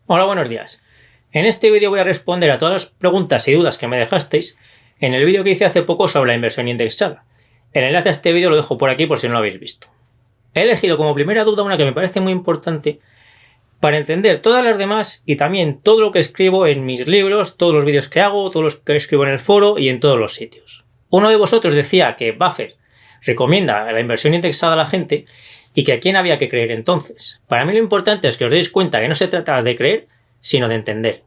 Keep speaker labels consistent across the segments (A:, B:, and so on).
A: Hola, buenos días. En este vídeo voy a responder a todas las preguntas y dudas que me dejasteis en el vídeo que hice hace poco sobre la inversión indexada. El enlace a este vídeo lo dejo por aquí por si no lo habéis visto. He elegido como primera duda una que me parece muy importante para entender todas las demás y también todo lo que escribo en mis libros, todos los vídeos que hago, todos los que escribo en el foro y en todos los sitios. Uno de vosotros decía que Buffett recomienda la inversión indexada a la gente y que a quién había que creer entonces. Para mí lo importante es que os deis cuenta que no se trata de creer, sino de entender.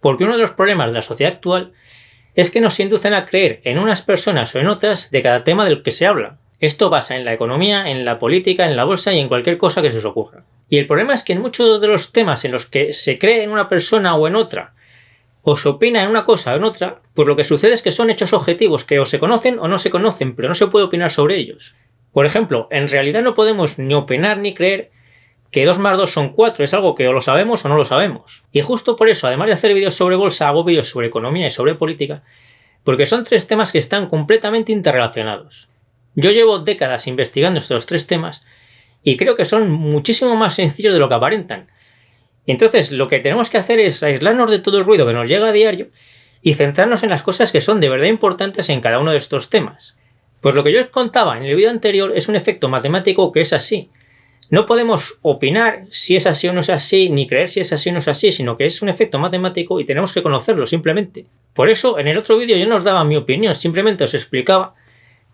A: Porque uno de los problemas de la sociedad actual es que nos inducen a creer en unas personas o en otras de cada tema del que se habla. Esto pasa en la economía, en la política, en la bolsa y en cualquier cosa que se os ocurra. Y el problema es que en muchos de los temas en los que se cree en una persona o en otra, o se opina en una cosa o en otra, pues lo que sucede es que son hechos objetivos que o se conocen o no se conocen, pero no se puede opinar sobre ellos. Por ejemplo, en realidad no podemos ni opinar ni creer que 2 más 2 son 4, es algo que o lo sabemos o no lo sabemos. Y justo por eso, además de hacer vídeos sobre bolsa, hago vídeos sobre economía y sobre política, porque son 3 temas que están completamente interrelacionados. Yo llevo décadas investigando estos 3 temas y creo que son muchísimo más sencillos de lo que aparentan. Entonces, lo que tenemos que hacer es aislarnos de todo el ruido que nos llega a diario y centrarnos en las cosas que son de verdad importantes en cada uno de estos temas. Pues lo que yo os contaba en el vídeo anterior es un efecto matemático que es así. No podemos opinar si es así o no es así, ni creer si es así o no es así, sino que es un efecto matemático y tenemos que conocerlo simplemente. Por eso, en el otro vídeo yo no os daba mi opinión, simplemente os explicaba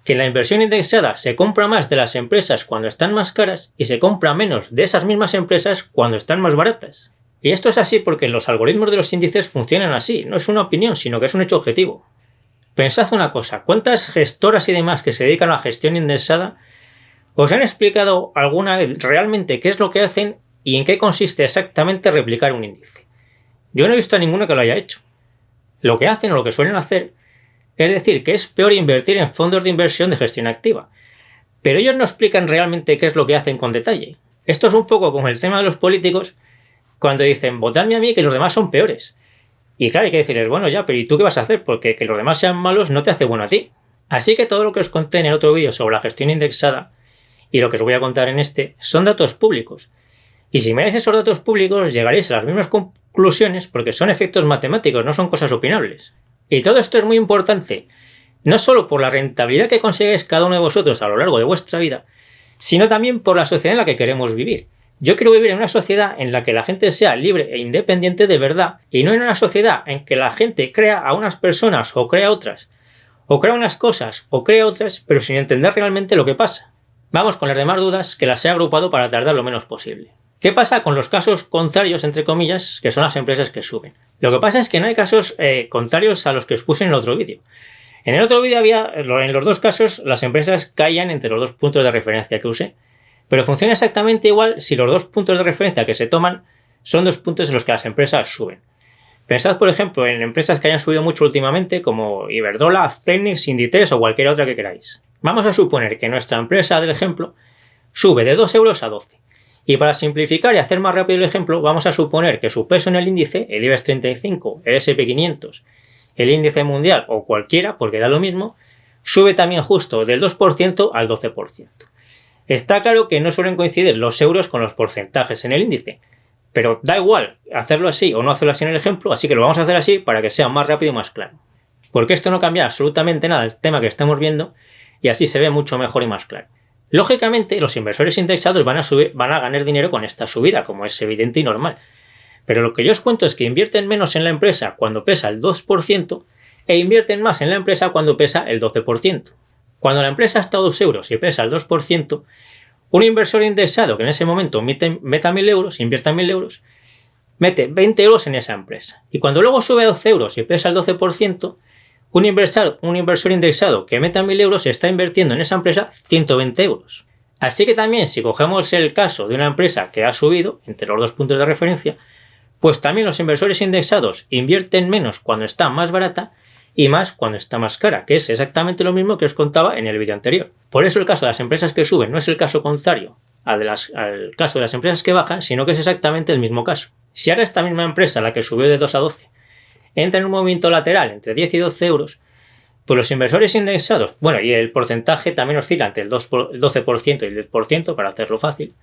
A: que la inversión indexada se compra más de las empresas cuando están más caras y se compra menos de esas mismas empresas cuando están más baratas. Y esto es así porque los algoritmos de los índices funcionan así, no es una opinión, sino que es un hecho objetivo. Pensad una cosa, ¿cuántas gestoras y demás que se dedican a la gestión indexada os han explicado alguna vez realmente qué es lo que hacen y en qué consiste exactamente replicar un índice? Yo no he visto a ninguno que lo haya hecho. Lo que hacen o lo que suelen hacer es decir que es peor invertir en fondos de inversión de gestión activa. Pero ellos no explican realmente qué es lo que hacen con detalle. Esto es un poco como el tema de los políticos cuando dicen votadme a mí que los demás son peores. Y claro, hay que decirles, bueno ya, pero ¿y tú qué vas a hacer? Porque que los demás sean malos no te hace bueno a ti. Así que todo lo que os conté en el otro vídeo sobre la gestión indexada y lo que os voy a contar en este son datos públicos. Y si miráis esos datos públicos llegaréis a las mismas conclusiones porque son efectos matemáticos, no son cosas opinables. Y todo esto es muy importante, no solo por la rentabilidad que consigáis cada uno de vosotros a lo largo de vuestra vida, sino también por la sociedad en la que queremos vivir. Yo quiero vivir en una sociedad en la que la gente sea libre e independiente de verdad y no en una sociedad en que la gente crea a unas personas o crea a otras, o crea unas cosas o crea otras, pero sin entender realmente lo que pasa. Vamos con las demás dudas que las he agrupado para tardar lo menos posible. ¿Qué pasa con los casos contrarios, entre comillas, que son las empresas que suben? Lo que pasa es que no hay casos contrarios a los que os puse en el otro vídeo. En el otro vídeo en los dos casos, las empresas caían entre los 2 puntos de referencia que usé. Pero funciona exactamente igual si los 2 puntos de referencia que se toman son 2 puntos en los que las empresas suben. Pensad, por ejemplo, en empresas que hayan subido mucho últimamente, como Iberdrola, Aztenex, Inditex o cualquier otra que queráis. Vamos a suponer que nuestra empresa del ejemplo sube de 2 euros a 12. Y para simplificar y hacer más rápido el ejemplo, vamos a suponer que su peso en el índice, el IBEX 35, el S&P 500, el índice mundial o cualquiera, porque da lo mismo, sube también justo del 2% al 12%. Está claro que no suelen coincidir los euros con los porcentajes en el índice, pero da igual hacerlo así o no hacerlo así en el ejemplo, así que lo vamos a hacer así para que sea más rápido y más claro. Porque esto no cambia absolutamente nada del tema que estamos viendo y así se ve mucho mejor y más claro. Lógicamente, los inversores indexados van a ganar dinero con esta subida, como es evidente y normal. Pero lo que yo os cuento es que invierten menos en la empresa cuando pesa el 2% e invierten más en la empresa cuando pesa el 12%. Cuando la empresa está a 2 euros y pesa el 2%, un inversor indexado que en ese momento meta 1.000 euros, invierta 1.000 euros, mete 20 euros en esa empresa. Y cuando luego sube a 12 euros y pesa el 12%, un inversor indexado que meta 1.000 euros está invirtiendo en esa empresa 120 euros. Así que también si cogemos el caso de una empresa que ha subido entre los 2 puntos de referencia, pues también los inversores indexados invierten menos cuando está más barata y más cuando está más cara, que es exactamente lo mismo que os contaba en el vídeo anterior. Por eso el caso de las empresas que suben no es el caso contrario al caso de las empresas que bajan, sino que es exactamente el mismo caso. Si ahora esta misma empresa, la que subió de 2 a 12, entra en un movimiento lateral entre 10 y 12 euros, pues los inversores indexados, bueno, y el porcentaje también oscila entre el 12% y el 10%, para hacerlo fácil,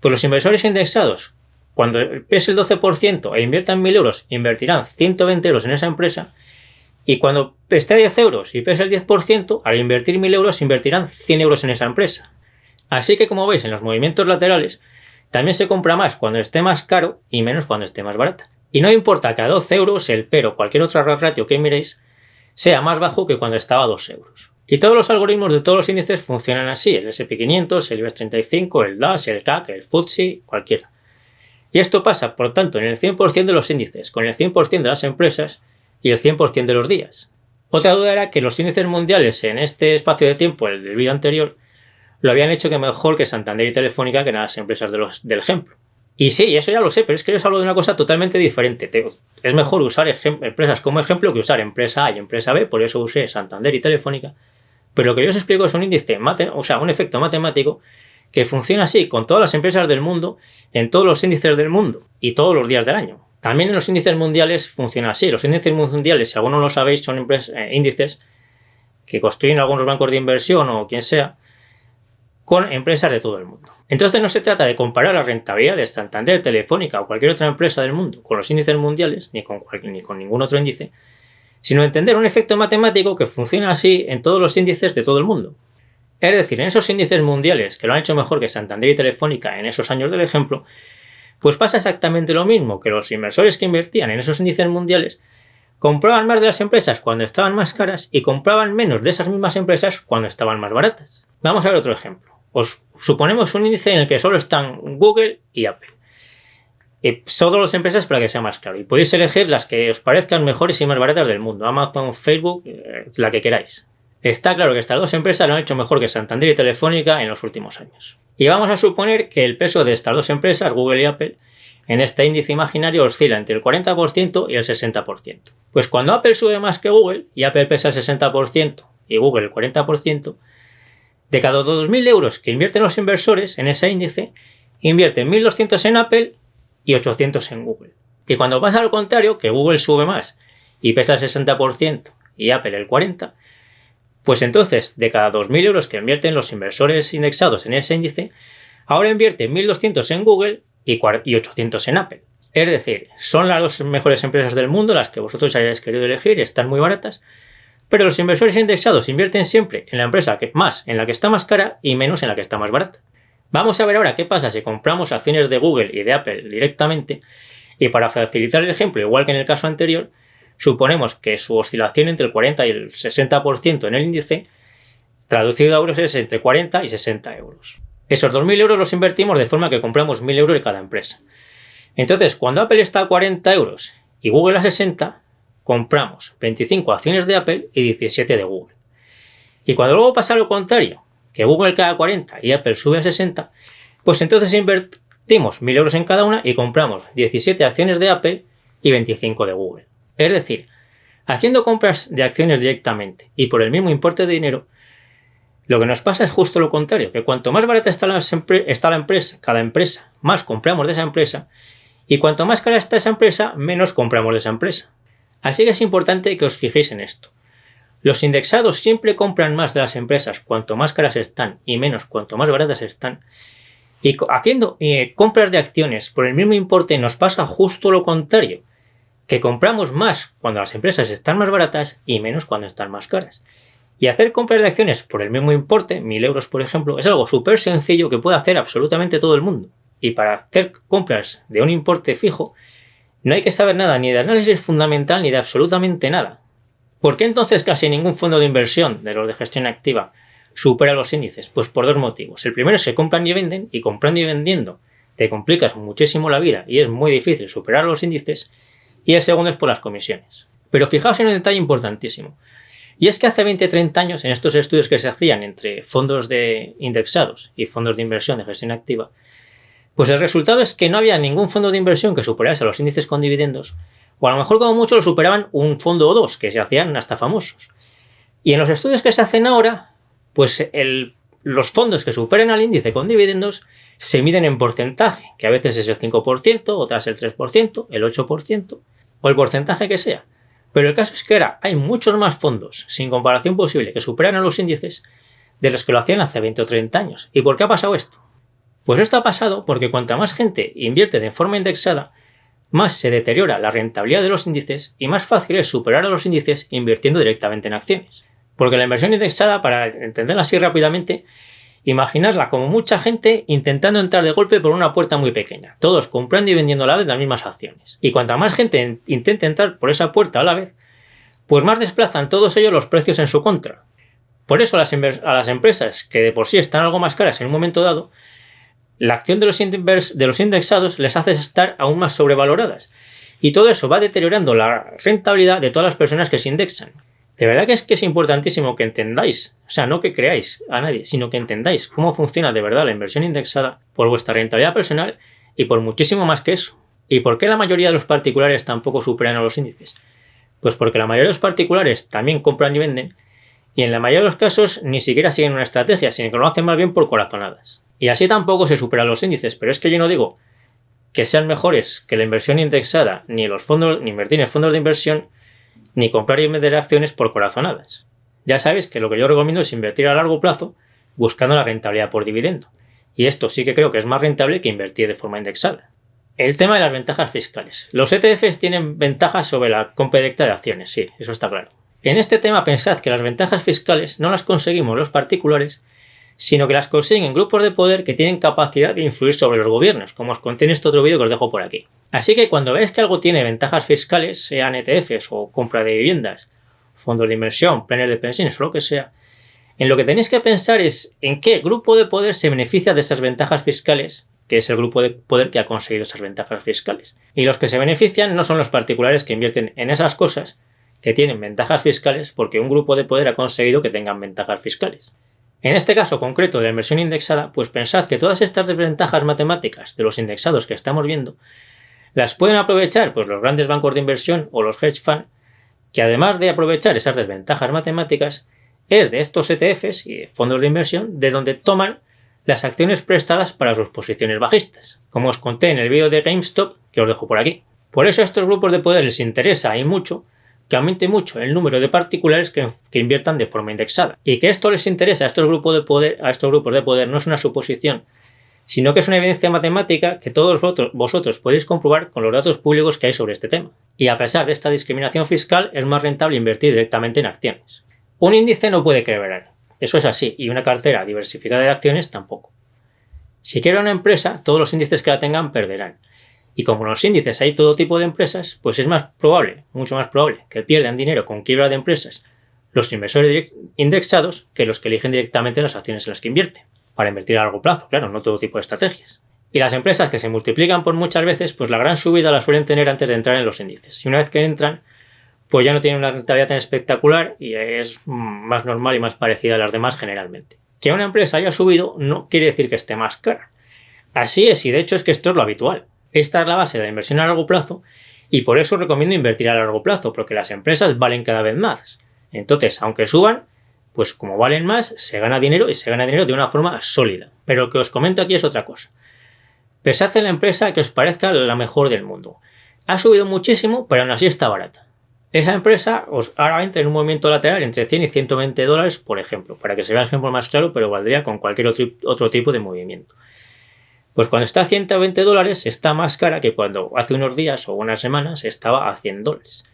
A: pues los inversores indexados cuando pese el 12% e inviertan 1.000 euros, invertirán 120 euros en esa empresa. Y cuando esté a 10 euros y pese el 10%, al invertir 1.000 euros, invertirán 100 euros en esa empresa. Así que, como veis, en los movimientos laterales también se compra más cuando esté más caro y menos cuando esté más barata. Y no importa que a 12 euros el PER o cualquier otra ratio que miréis sea más bajo que cuando estaba a 2 euros. Y todos los algoritmos de todos los índices funcionan así: el S&P 500, el IBEX 35, el DAX, el CAC, el FTSE, cualquiera. Y esto pasa, por tanto, en el 100% de los índices, con el 100% de las empresas y el 100% de los días. Otra duda era que los índices mundiales en este espacio de tiempo, el del vídeo anterior, lo habían hecho que mejor que Santander y Telefónica, que eran las empresas del ejemplo. Y sí, eso ya lo sé, pero es que yo os hablo de una cosa totalmente diferente. Es mejor usar empresas como ejemplo que usar empresa A y empresa B, por eso usé Santander y Telefónica. Pero lo que yo os explico es un índice, un efecto matemático que funciona así con todas las empresas del mundo, en todos los índices del mundo y todos los días del año. También en los índices mundiales funciona así. Los índices mundiales, si alguno no lo sabéis, son índices que construyen algunos bancos de inversión o quien sea, con empresas de todo el mundo. Entonces no se trata de comparar la rentabilidad de Santander, Telefónica o cualquier otra empresa del mundo con los índices mundiales, ni con ningún otro índice, sino entender un efecto matemático que funciona así en todos los índices de todo el mundo. Es decir, en esos índices mundiales que lo han hecho mejor que Santander y Telefónica en esos años del ejemplo, pues pasa exactamente lo mismo, que los inversores que invertían en esos índices mundiales compraban más de las empresas cuando estaban más caras y compraban menos de esas mismas empresas cuando estaban más baratas. Vamos a ver otro ejemplo. Suponemos un índice en el que solo están Google y Apple. Son todas las empresas para que sea más claro. Y podéis elegir las que os parezcan mejores y más baratas del mundo. Amazon, Facebook, la que queráis. Está claro que estas dos empresas lo han hecho mejor que Santander y Telefónica en los últimos años. Y vamos a suponer que el peso de estas dos empresas, Google y Apple, en este índice imaginario oscila entre el 40% y el 60%. Pues cuando Apple sube más que Google, y Apple pesa el 60% y Google el 40%, de cada 2.000 euros que invierten los inversores en ese índice, invierten 1.200 en Apple y 800 en Google. Y cuando pasa al contrario, que Google sube más y pesa el 60% y Apple el 40%, pues entonces de cada 2.000 euros que invierten los inversores indexados en ese índice, ahora invierten 1.200 en Google y 800 en Apple. Es decir, son las dos mejores empresas del mundo, las que vosotros hayáis querido elegir, están muy baratas, pero los inversores indexados invierten siempre en la empresa en la que está más cara y menos en la que está más barata. Vamos a ver ahora qué pasa si compramos acciones de Google y de Apple directamente, y para facilitar el ejemplo, igual que en el caso anterior, suponemos que su oscilación entre el 40 y el 60% en el índice, traducido a euros, es entre 40 y 60 euros. Esos 2.000 euros los invertimos de forma que compramos 1.000 euros de cada empresa. Entonces, cuando Apple está a 40 euros y Google a 60, compramos 25 acciones de Apple y 17 de Google. Y cuando luego pasa lo contrario, que Google cae a 40 y Apple sube a 60, pues entonces invertimos 1.000 euros en cada una y compramos 17 acciones de Apple y 25 de Google. Es decir, haciendo compras de acciones directamente y por el mismo importe de dinero, lo que nos pasa es justo lo contrario, que cuanto más barata está la empresa, cada empresa, más compramos de esa empresa, y cuanto más cara está esa empresa, menos compramos de esa empresa. Así que es importante que os fijéis en esto. Los indexados siempre compran más de las empresas cuanto más caras están y menos cuanto más baratas están. Y haciendo compras de acciones por el mismo importe nos pasa justo lo contrario, que compramos más cuando las empresas están más baratas y menos cuando están más caras. Y hacer compras de acciones por el mismo importe, 1.000 euros por ejemplo, es algo súper sencillo que puede hacer absolutamente todo el mundo. Y para hacer compras de un importe fijo, no hay que saber nada ni de análisis fundamental ni de absolutamente nada. ¿Por qué entonces casi ningún fondo de inversión de los de gestión activa supera los índices? Pues por dos motivos. El primero es que compran y venden, y comprando y vendiendo te complicas muchísimo la vida y es muy difícil superar los índices. Y el segundo es por las comisiones. Pero fijaos en un detalle importantísimo. Y es que hace 20-30 años, en estos estudios que se hacían entre fondos de indexados y fondos de inversión de gestión activa, pues el resultado es que no había ningún fondo de inversión que superase a los índices con dividendos, o a lo mejor como mucho lo superaban un fondo o dos, que se hacían hasta famosos. Y en los estudios que se hacen ahora, pues los fondos que superen al índice con dividendos se miden en porcentaje, que a veces es el 5%, otras el 3%, el 8%, o el porcentaje que sea. Pero el caso es que ahora hay muchos más fondos, sin comparación posible, que superan a los índices de los que lo hacían hace 20 o 30 años. ¿Y por qué ha pasado esto? Pues esto ha pasado porque cuanta más gente invierte de forma indexada, más se deteriora la rentabilidad de los índices y más fácil es superar a los índices invirtiendo directamente en acciones. Porque la inversión indexada, para entenderla así rápidamente, imaginarla como mucha gente intentando entrar de golpe por una puerta muy pequeña, todos comprando y vendiendo a la vez las mismas acciones. Y cuanta más gente intente entrar por esa puerta a la vez, pues más desplazan todos ellos los precios en su contra. Por eso a las empresas que de por sí están algo más caras en un momento dado, la acción de los indexados les hace estar aún más sobrevaloradas. Y todo eso va deteriorando la rentabilidad de todas las personas que se indexan. De verdad que es importantísimo que entendáis, o sea, no que creáis a nadie, sino que entendáis cómo funciona de verdad la inversión indexada por vuestra rentabilidad personal y por muchísimo más que eso. ¿Y por qué la mayoría de los particulares tampoco superan a los índices? Pues porque la mayoría de los particulares también compran y venden, y en la mayoría de los casos ni siquiera siguen una estrategia, sino que lo hacen más bien por corazonadas. Y así tampoco se superan los índices, pero es que yo no digo que sean mejores que la inversión indexada, ni invertir en fondos de inversión, ni comprar y vender acciones por corazonadas. Ya sabéis que lo que yo recomiendo es invertir a largo plazo buscando la rentabilidad por dividendo. Y esto sí que creo que es más rentable que invertir de forma indexada. El tema de las ventajas fiscales. Los ETFs tienen ventajas sobre la compra directa de acciones, sí, eso está claro. En este tema pensad que las ventajas fiscales no las conseguimos los particulares, sino que las consiguen grupos de poder que tienen capacidad de influir sobre los gobiernos, como os conté en este otro vídeo que os dejo por aquí. Así que cuando veáis que algo tiene ventajas fiscales, sean ETFs o compra de viviendas, fondos de inversión, planes de pensiones o lo que sea, en lo que tenéis que pensar es en qué grupo de poder se beneficia de esas ventajas fiscales, que es el grupo de poder que ha conseguido esas ventajas fiscales. Y los que se benefician no son los particulares que invierten en esas cosas que tienen ventajas fiscales porque un grupo de poder ha conseguido que tengan ventajas fiscales. En este caso concreto de la inversión indexada, pues pensad que todas estas desventajas matemáticas de los indexados que estamos viendo las pueden aprovechar pues los grandes bancos de inversión o los hedge funds, que además de aprovechar esas desventajas matemáticas, es de estos ETFs y fondos de inversión de donde toman las acciones prestadas para sus posiciones bajistas, como os conté en el vídeo de GameStop, que os dejo por aquí. Por eso a estos grupos de poder les interesa y mucho que aumente mucho el número de particulares que inviertan de forma indexada. Y que esto les interesa a estos grupos de poder no es una suposición, sino que es una evidencia matemática que todos vosotros podéis comprobar con los datos públicos que hay sobre este tema. Y a pesar de esta discriminación fiscal, es más rentable invertir directamente en acciones. Un índice no puede quebrar, eso es así, y una cartera diversificada de acciones tampoco. Si quiebra una empresa, todos los índices que la tengan perderán. Y como en los índices hay todo tipo de empresas, pues es más probable, mucho más probable, que pierdan dinero con quiebra de empresas los inversores indexados que los que eligen directamente las acciones en las que invierten. Para invertir a largo plazo, claro, no todo tipo de estrategias. Y las empresas que se multiplican por muchas veces, pues la gran subida la suelen tener antes de entrar en los índices. Y una vez que entran, pues ya no tienen una rentabilidad tan espectacular y es más normal y más parecida a las demás generalmente. Que una empresa haya subido no quiere decir que esté más cara. Así es, y de hecho es que esto es lo habitual. Esta es la base de la inversión a largo plazo y por eso os recomiendo invertir a largo plazo, porque las empresas valen cada vez más. Entonces, aunque suban, pues como valen más, se gana dinero y se gana dinero de una forma sólida. Pero lo que os comento aquí es otra cosa. Pensad en la empresa que os parezca la mejor del mundo. Ha subido muchísimo, pero aún así está barata. Esa empresa ahora entra en un movimiento lateral entre 100 y 120 dólares, por ejemplo, para que se vea el ejemplo más claro, pero valdría con cualquier otro tipo de movimiento. Pues cuando está a 120 dólares está más cara que cuando hace unos días o unas semanas estaba a 100 dólares.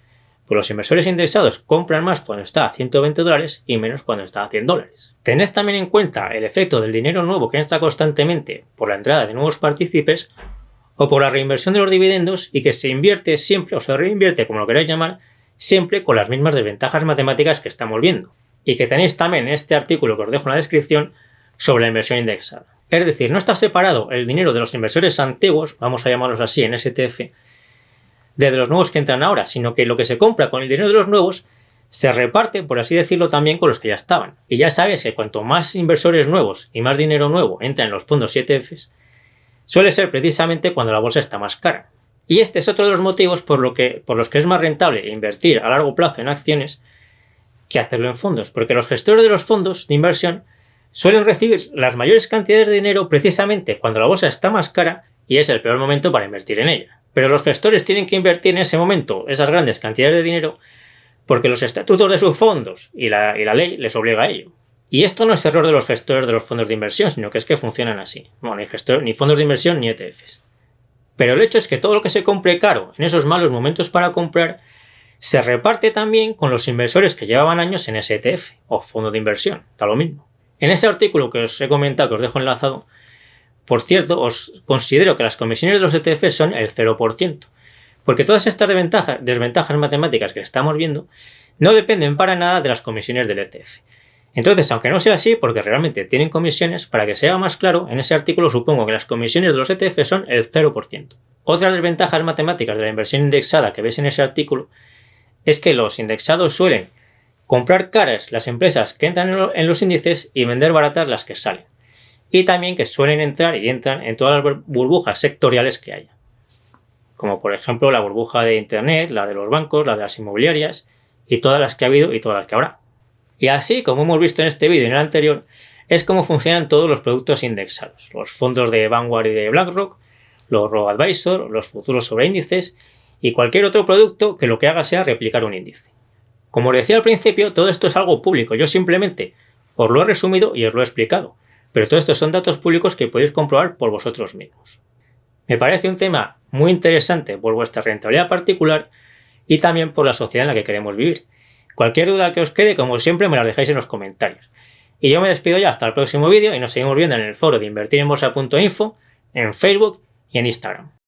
A: Pues los inversores indexados compran más cuando está a 120 dólares y menos cuando está a 100 dólares. Tened también en cuenta el efecto del dinero nuevo que entra constantemente por la entrada de nuevos partícipes o por la reinversión de los dividendos y que se invierte siempre o se reinvierte, como lo queráis llamar, siempre con las mismas desventajas matemáticas que estamos viendo. Y que tenéis también en este artículo que os dejo en la descripción sobre la inversión indexada. Es decir, no está separado el dinero de los inversores antiguos, vamos a llamarlos así en STF, de los nuevos que entran ahora, sino que lo que se compra con el dinero de los nuevos se reparte, por así decirlo, también con los que ya estaban. Y ya sabes que cuanto más inversores nuevos y más dinero nuevo entra en los fondos ETFs, suele ser precisamente cuando la bolsa está más cara. Y este es otro de los motivos por los que es más rentable invertir a largo plazo en acciones que hacerlo en fondos, porque los gestores de los fondos de inversión suelen recibir las mayores cantidades de dinero precisamente cuando la bolsa está más cara y es el peor momento para invertir en ella. Pero los gestores tienen que invertir en ese momento esas grandes cantidades de dinero porque los estatutos de sus fondos y la ley les obliga a ello. Y esto no es error de los gestores de los fondos de inversión, sino que es que funcionan así. Bueno, ni fondos de inversión ni ETFs. Pero el hecho es que todo lo que se compre caro en esos malos momentos para comprar se reparte también con los inversores que llevaban años en ese ETF o fondo de inversión, da lo mismo. En ese artículo que os he comentado, que os dejo enlazado, por cierto, os considero que las comisiones de los ETFs son el 0%, porque todas estas desventajas matemáticas que estamos viendo no dependen para nada de las comisiones del ETF. Entonces, aunque no sea así, porque realmente tienen comisiones, para que sea más claro, en ese artículo supongo que las comisiones de los ETF son el 0%. Otras desventajas matemáticas de la inversión indexada que ves en ese artículo es que los indexados suelen comprar caras las empresas que entran en los índices y vender baratas las que salen. Y también que suelen entrar y entran en todas las burbujas sectoriales que haya. Como por ejemplo la burbuja de Internet, la de los bancos, la de las inmobiliarias y todas las que ha habido y todas las que habrá. Y así, como hemos visto en este vídeo y en el anterior, es como funcionan todos los productos indexados. Los fondos de Vanguard y de BlackRock, los robo-advisor, los futuros sobre índices y cualquier otro producto que lo que haga sea replicar un índice. Como os decía al principio, todo esto es algo público. Yo simplemente os lo he resumido y os lo he explicado. Pero todo esto son datos públicos que podéis comprobar por vosotros mismos. Me parece un tema muy interesante por vuestra rentabilidad particular y también por la sociedad en la que queremos vivir. Cualquier duda que os quede, como siempre, me la dejáis en los comentarios. Y yo me despido ya hasta el próximo vídeo y nos seguimos viendo en el foro de invertirenbolsa.info, en Facebook y en Instagram.